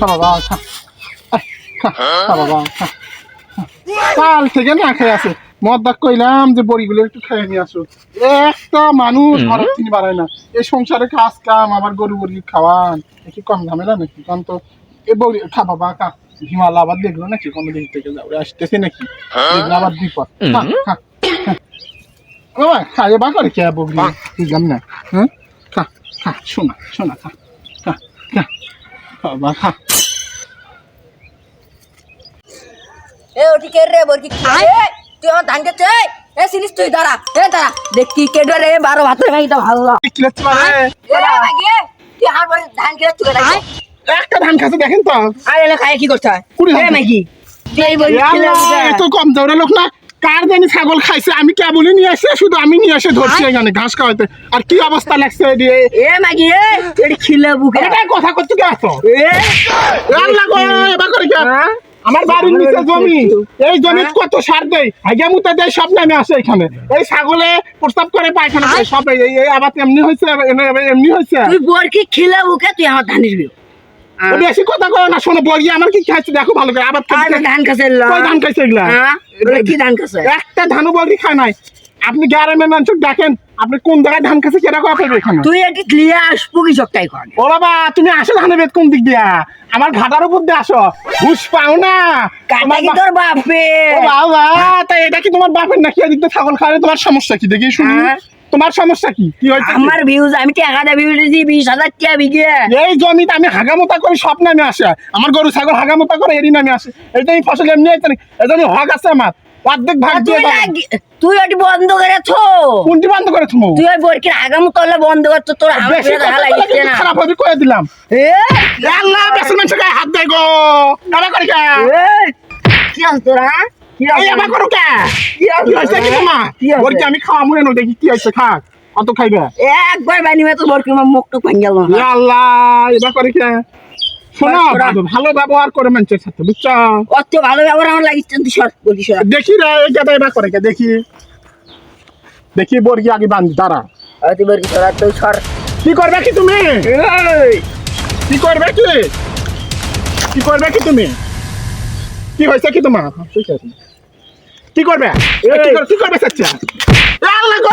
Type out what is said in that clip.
বাবা বাবা কাল থেকে না খেয়ে আছে মদ্দা কইলাম যে বড়িগুলো একটু খেয়ে নিয়ে আসো একটা মানুষ ঘরের তিনি বাড়ায় না এই সংসারে কাজ কাম আবার গরু বর্গি খাওয়ান কি কম ঝামেলা নাকি কারণ তো এ বড়ি খা বাবা কা হিমালয় আবার দেখলো নাকি কোনো দিক থেকে যাও আসতেছে নাকি দেখলো আবার বিপদ বাবা খাইয়ে বা করে কে বগরি বুঝলাম না হ্যাঁ খা খা শোনা শোনা খা খা খা বাবা খা এ ওটি কে রে বরকি খায় তুই আমার ধান খেতে এ সিনিস তুই দাঁড়া দেখ কি কেডো রে 12 ভাত খাই তো ভালো কি লাগছে মানে এ মাগি তুই আর বড় ধান খেতে তুই দাঁড়া একটা ধান খাতে দেখেন তো আরে এলা খায় কি করছ এ মাগি তুই বল এত কম দৌড়া লোক না কার জানি ছাগল খাইছে আমি কেবলই নিয়ে আসে শুধু আমি নিয়ে এসে ধরছি এখানে ঘাস খাওয়াইতে আর কি অবস্থা লাগছে এ মাগি এটি খিলে বুকে এটা কথা করতে কে আসো এ আল্লাহ গো এবার করে কে আমার বাড়ির নিচে জমি এই জমি কত সার দেয় হাগিয়া মুতা দেয় সব নামে আসে এখানে এই ছাগলে প্রস্তাব করে পায়খানা করে সব এই আবার এমনি হয়েছে এমনি হয়েছে তুই বরকি খিলে বুকে তুই আমার ধান দিবি বেশি কথা কয় না শোনো বলি আমার কি খাইছে দেখো ভালো করে আবার ধান কাছে কয় ধান খাইছে এগুলা কি ধান কাছে একটা ধানও বলি খায় নাই আপনি গ্রামের মানুষ দেখেন আপনি কোন জায়গায় ধান খাইছে কেটা কথা এখানে তুই একটু ক্লিয়ার আসবো কি সবটাই কর ও বাবা তুমি আসো ধানের বেদ কোন দিক দিয়া আমার ঘাটার উপর দিয়ে আসো ঘুষ পাও না কাটা কি তোর বাপে ও বাবা তাই এটা কি তোমার বাপের নাকি এদিক দিয়ে ছাগল খাওয়ালে তোমার সমস্যা কি দেখি শুনি তোমার সমস্যা কি কি হয়েছে আমার ভিউজ আমি টাকাটা ভিউজ দিই 20,000 টাকা বিঘে এই জমিতে আমি হাগামোতা করে সব নামে আসে আমার গরু ছাগল হাগামোতা করে এরই নামে আসে এইটাই ফসল এমনি হয়েছে এজন্য হক আছে আমার অর্ধেক ভাগ দিয়ে তুই ওটি বন্ধ করেছ কোনটি বন্ধ করে তুমি তুই ওই বরকির আগাম তলে বন্ধ করছ তোর হাত বেশি ধরে দেখা লাগছে না খারাপ হবে কয়ে দিলাম এ আল্লাহ বেশি মানুষ গায়ে হাত দেয় গো কারা করে কে কি আস তোরা কি এই আবার করো কে কি হয়েছে কি তোমার বলছি আমি খাওয়া মনে নো দেখি কি হয়েছে খাক কত খাইবে একবার বানিয়ে তো বরকির মুখটা ভাঙ গেল আল্লাহ এবার করে কে শোনো ভালো ব্যবহার করে মানুষের সাথে বুঝছো অত ভালো ব্যবহার আমার লাগিছে তুই সর বলি সর দেখি রে এই গাদা এবার করে কে দেখি দেখি বর্গি আগে বান্ধ দাঁড়া তুই বরকি সর তুই সর কি করবে কি তুমি কি করবে কি কি করবে কি তুমি কি হয়েছে কি তোমার কি করবে কি করবে চাচ্ছা আল্লাহ গো